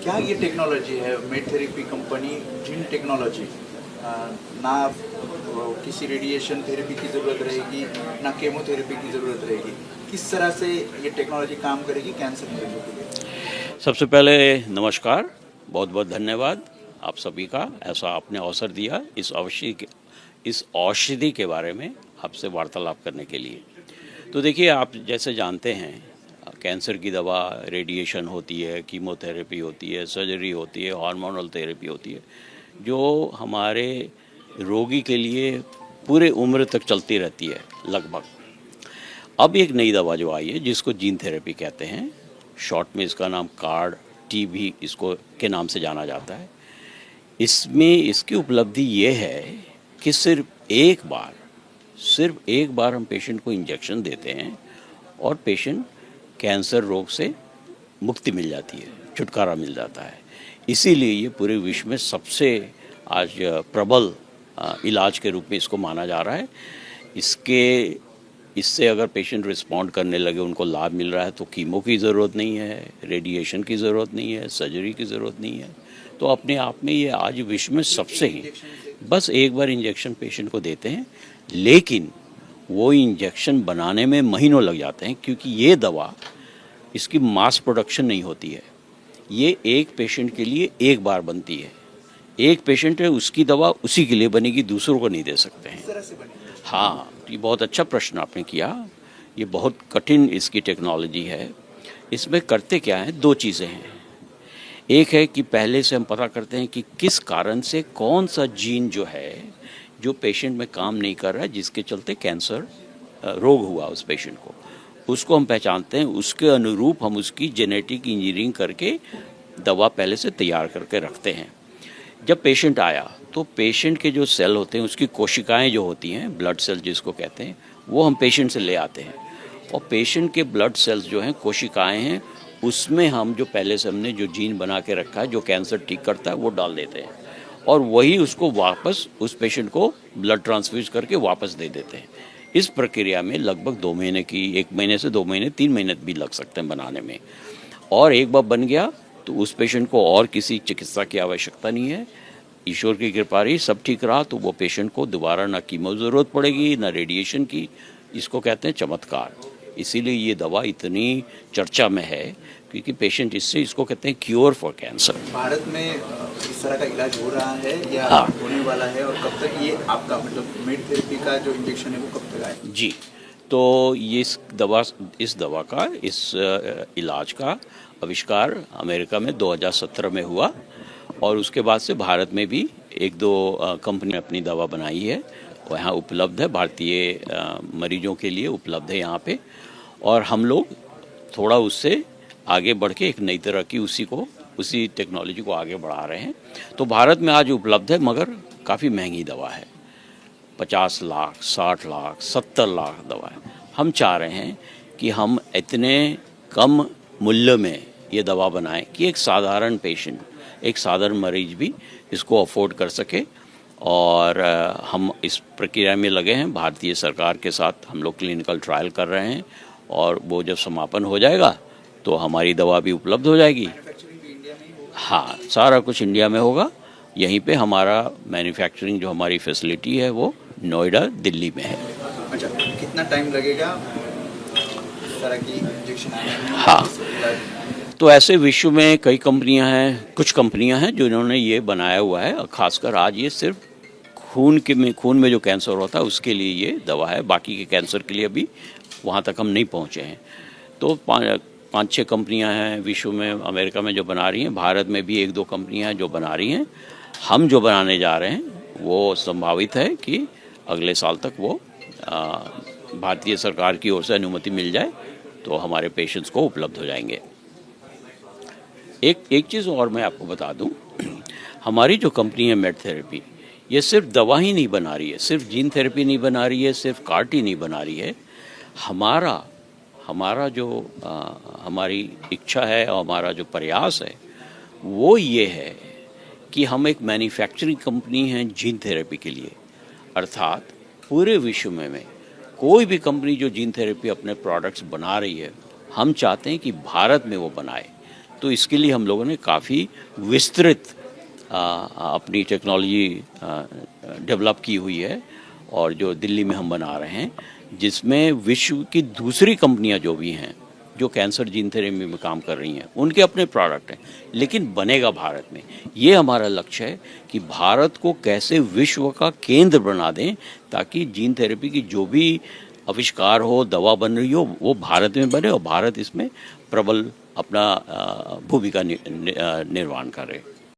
क्या ये टेक्नोलॉजी है made therapy company gene technology, ना किसी रेडिएशन थेरेपी की ज़रूरत रहेगी ना केमोथेरेपी की ज़रूरत रहेगी, किस तरह से ये टेक्नोलॉजी काम करेगी कैंसर मरीजों के लिए? सबसे पहले नमस्कार, बहुत बहुत धन्यवाद आप सभी का, ऐसा आपने अवसर दिया इस औषधि के बारे में आपसे वार्तालाप करने के लिए। तो देखिए, आप जैसे जानते हैं, कैंसर की दवा रेडिएशन होती है, कीमोथेरेपी होती है, सर्जरी होती है, हार्मोनल थेरेपी होती है, जो हमारे रोगी के लिए पूरे उम्र तक चलती रहती है लगभग। अब एक नई दवा जो आई है जिसको जीन थेरेपी कहते हैं, शॉर्ट में इसका नाम कार्ड टी भी इसको के नाम से जाना जाता है। इसमें इसकी उपलब्धि ये है कि सिर्फ एक बार हम पेशेंट को इंजेक्शन देते हैं और पेशेंट कैंसर रोग से मुक्ति मिल जाती है, छुटकारा मिल जाता है। इसीलिए ये पूरे विश्व में सबसे आज प्रबल इलाज के रूप में इसको माना जा रहा है। इससे अगर पेशेंट रिस्पॉन्ड करने लगे, उनको लाभ मिल रहा है, तो कीमो की ज़रूरत नहीं है, रेडिएशन की ज़रूरत नहीं है, सर्जरी की ज़रूरत नहीं है। तो अपने आप में ये आज विश्व में सबसे ही बस एक बार इंजेक्शन पेशेंट को देते हैं, लेकिन वो इंजेक्शन बनाने में महीनों लग जाते हैं, क्योंकि ये दवा इसकी मास प्रोडक्शन नहीं होती है। ये एक पेशेंट के लिए एक बार बनती है। एक पेशेंट है, उसकी दवा उसी के लिए बनेगी, दूसरों को नहीं दे सकते हैं। हाँ, ये बहुत अच्छा प्रश्न आपने किया। ये बहुत कठिन इसकी टेक्नोलॉजी है। इसमें करते क्या है, दो चीज़ें हैं। एक है कि पहले से हम पता करते हैं कि किस कारण से कौन सा जीन जो है जो पेशेंट में काम नहीं कर रहा है, जिसके चलते कैंसर रोग हुआ उस पेशेंट को, उसको हम पहचानते हैं। उसके अनुरूप हम उसकी जेनेटिक इंजीनियरिंग करके दवा पहले से तैयार करके रखते हैं। जब पेशेंट आया तो पेशेंट के जो सेल होते हैं, उसकी कोशिकाएं जो होती हैं, ब्लड सेल जिसको कहते हैं, वो हम पेशेंट से ले आते हैं। और पेशेंट के ब्लड सेल्स जो हैं, कोशिकाएं हैं, उसमें हम जो पहले से हमने जो जीन बना के रखा है जो कैंसर ठीक करता है, वो डाल देते हैं और वही उसको वापस उस पेशेंट को ब्लड ट्रांसफ्यूज करके वापस दे देते हैं। इस प्रक्रिया में लगभग 2 महीने की, 1 महीने से 2 महीने, 3 महीने भी लग सकते हैं बनाने में। और एक बार बन गया तो उस पेशेंट को और किसी चिकित्सा की आवश्यकता नहीं है। ईश्वर की कृपा रही, सब ठीक रहा, तो वो पेशेंट को दोबारा ना कीमो ज़रूरत पड़ेगी, ना रेडिएशन की। इसको कहते हैं चमत्कार। इसीलिए ये दवा इतनी चर्चा में है, क्योंकि पेशेंट इसको कहते हैं क्योर फॉर कैंसर। भारत में इस तरह का इलाज हो रहा है या हाँ, होने वाला है, और कब तक ये आपका मतलब मेड थेरेपी का जो इंजेक्शन है वो कब तक आएगा? जी, तो ये इस दवा का, इस इलाज का आविष्कार अमेरिका में 2017 में हुआ और उसके बाद से भारत में भी 1-2 कंपनी अपनी दवा बनाई है, और यहाँ उपलब्ध है, भारतीय मरीजों के लिए उपलब्ध है यहाँ पे। और हम लोग थोड़ा उससे आगे बढ़ के एक नई तरह की उसी टेक्नोलॉजी को आगे बढ़ा रहे हैं। तो भारत में आज उपलब्ध है, मगर काफ़ी महंगी दवा है। 50 लाख, 60 लाख, 70 लाख दवा है। हम चाह रहे हैं कि हम इतने कम मूल्य में ये दवा बनाएं कि एक साधारण पेशेंट, एक साधारण मरीज भी इसको अफोर्ड कर सके। और हम इस प्रक्रिया में लगे हैं। भारतीय सरकार के साथ हम लोग क्लिनिकल ट्रायल कर रहे हैं, और वो जब समापन हो जाएगा तो हमारी दवा भी उपलब्ध हो जाएगी। हाँ, सारा कुछ इंडिया में होगा। यहीं पे हमारा मैन्युफैक्चरिंग जो हमारी फैसिलिटी है वो नोएडा, दिल्ली में है। अच्छा, कितना टाइम लगेगा इस तरह की इंजेक्शन आने में? हाँ, तो ऐसे विश्व में कई कंपनियां हैं, कुछ कंपनियां हैं जिन्होंने ये बनाया हुआ है, और खासकर आज ये सिर्फ खून में जो कैंसर होता है उसके लिए ये दवा है। बाकी के कैंसर के लिए अभी वहाँ तक हम नहीं पहुँचे हैं। तो 5-6 कंपनियां हैं विश्व में, अमेरिका में जो बना रही हैं, भारत में भी 1-2 कंपनियां हैं जो बना रही हैं। हम जो बनाने जा रहे हैं वो संभावित है कि अगले साल तक वो भारतीय सरकार की ओर से अनुमति मिल जाए तो हमारे पेशेंट्स को उपलब्ध हो जाएंगे। एक चीज़ और मैं आपको बता दूं, हमारी जो कंपनी है मेड थेरेपी, ये सिर्फ दवा ही नहीं बना रही है, सिर्फ जीन थेरेपी नहीं बना रही है, सिर्फ कार्ड ही नहीं बना रही है। हमारा जो हमारी इच्छा है और हमारा जो प्रयास है वो ये है कि हम एक मैन्युफैक्चरिंग कंपनी हैं जीन थेरेपी के लिए। अर्थात पूरे विश्व में कोई भी कंपनी जो जीन थेरेपी अपने प्रोडक्ट्स बना रही है, हम चाहते हैं कि भारत में वो बनाए। तो इसके लिए हम लोगों ने काफ़ी विस्तृत अपनी टेक्नोलॉजी डेवलप की हुई है और जो दिल्ली में हम बना रहे हैं, जिसमें विश्व की दूसरी कंपनियां जो भी हैं जो कैंसर जीन थेरेपी में काम कर रही हैं उनके अपने प्रोडक्ट हैं, लेकिन बनेगा भारत में। ये हमारा लक्ष्य है कि भारत को कैसे विश्व का केंद्र बना दें ताकि जीन थेरेपी की जो भी आविष्कार हो, दवा बन रही हो, वो भारत में बने और भारत इसमें प्रबल अपना भूमिका निर्वहन करे।